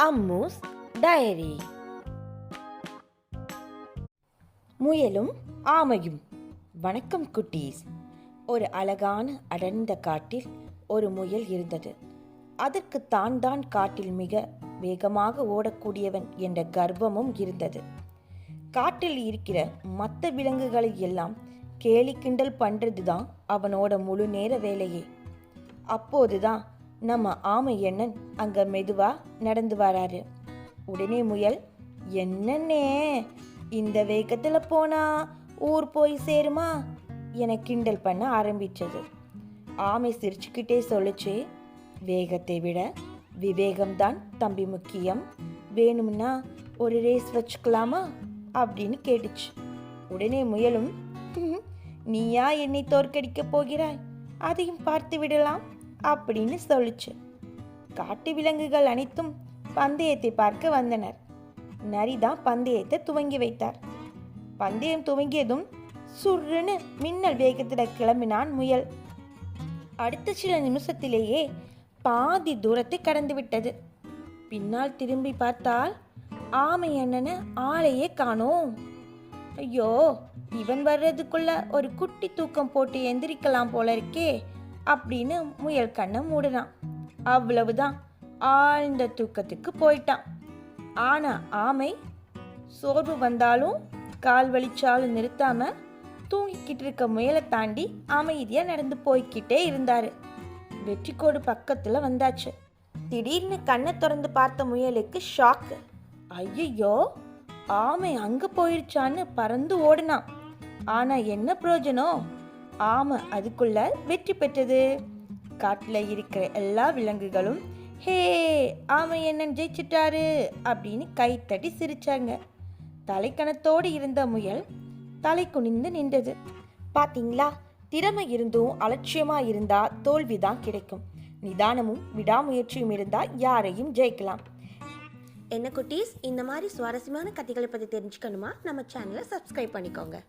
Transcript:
Ammu's diary. முயலும் ஆமையும். வணக்கம் குட்டீஸ். ஒரு அழகான அடர்ந்த காட்டில் ஒரு முயல் இருந்தது. அதற்கு தான் காட்டில் மிக வேகமாக ஓடக்கூடியவன் என்ற கர்வமும் இருந்தது. காட்டில் இருக்கிற மற்ற விலங்குகளை எல்லாம் கேலி கிண்டல் பண்ணுறது தான் அவனோட முழு நேர வேலையே. அப்போதுதான் நம்ம ஆமை எண்ணன் அங்கே மெதுவாக நடந்து வராரு. உடனே முயல், என்னன்னே இந்த வேகத்தில் போனா ஊர் போய் சேருமா என கிண்டல் பண்ண ஆரம்பிச்சது. ஆமை சிரிச்சுக்கிட்டே சொல்லிச்சு, வேகத்தை விட விவேகம்தான் தம்பி முக்கியம், வேணும்னா ஒரு ரேஸ் வச்சுக்கலாமா அப்படின்னு கேட்டுச்சு. உடனே முயலும், நீயா என்னை தோற்கடிக்க போகிறாய், அதையும் பார்த்து விடலாம் அப்படின்னு சொல்லிச்சு. காட்டு விலங்குகள் அனைத்தும் பந்தயத்தை பார்க்க வந்தனர். நரிதான் பந்தயத்தை துவங்கி வைத்தார். பந்தயம் துவங்கியதும் சுருன்னு மின்னல் வேகத்தில் கிளம்பினான் முயல். அடுத்த சில நிமிஷத்திலேயே பாதி தூரத்தை கடந்து விட்டது. பின்னால் திரும்பி பார்த்தால் ஆமை அண்ணனை ஆளையே காணோம். ஐயோ, இவன் வர்றதுக்குள்ள ஒரு குட்டி தூக்கம் போட்டு எந்திரிக்கலாம் போல இருக்கே அப்படின்னு முயல் கண்ணை மூடினான். அவ்வளவுதான், ஆழ்ந்த தூக்கத்துக்கு போயிட்டான். ஆனா ஆமை சோர்வு வந்தாலும் கால் வலிச்சாலும் நிறுத்தாம தூங்கிக்கிட்டு இருக்க முயலை தாண்டி அமைதியா நடந்து போய்கிட்டே இருந்தாரு. வெற்றிக்கோடு பக்கத்துல வந்தாச்சு. திடீர்னு கண்ணை திறந்து பார்த்த முயலுக்கு ஷாக்கு. ஐயோ, ஆமை அங்க போயிடுச்சான்னு பறந்து ஓடினான். ஆனா என்ன பிரயோஜனம்? ஆமை அதுக்குள்ள வெற்றி பெற்றது. காட்டில் இருக்கிற எல்லா விலங்குகளும் ஹே, ஆமை என்னன்னு ஜெயிச்சிட்டாரு அப்படின்னு கைத்தட்டி சிரிச்சாங்க. தலைக்கணத்தோடு இருந்த முயல் தலை குனிந்து நின்றது. பாத்தீங்களா, திறமை இருந்தும் அலட்சியமா இருந்தா தோல்விதான் கிடைக்கும். நிதானமும் விடாமுயற்சியும் இருந்தா யாரையும் ஜெயிக்கலாம். என்ன குட்டீஸ், இந்த மாதிரி சுவாரஸ்யமான கதைகளை பற்றி தெரிஞ்சுக்கணுமா? நம்ம சேனலை சப்ஸ்கிரைப் பண்ணிக்கோங்க.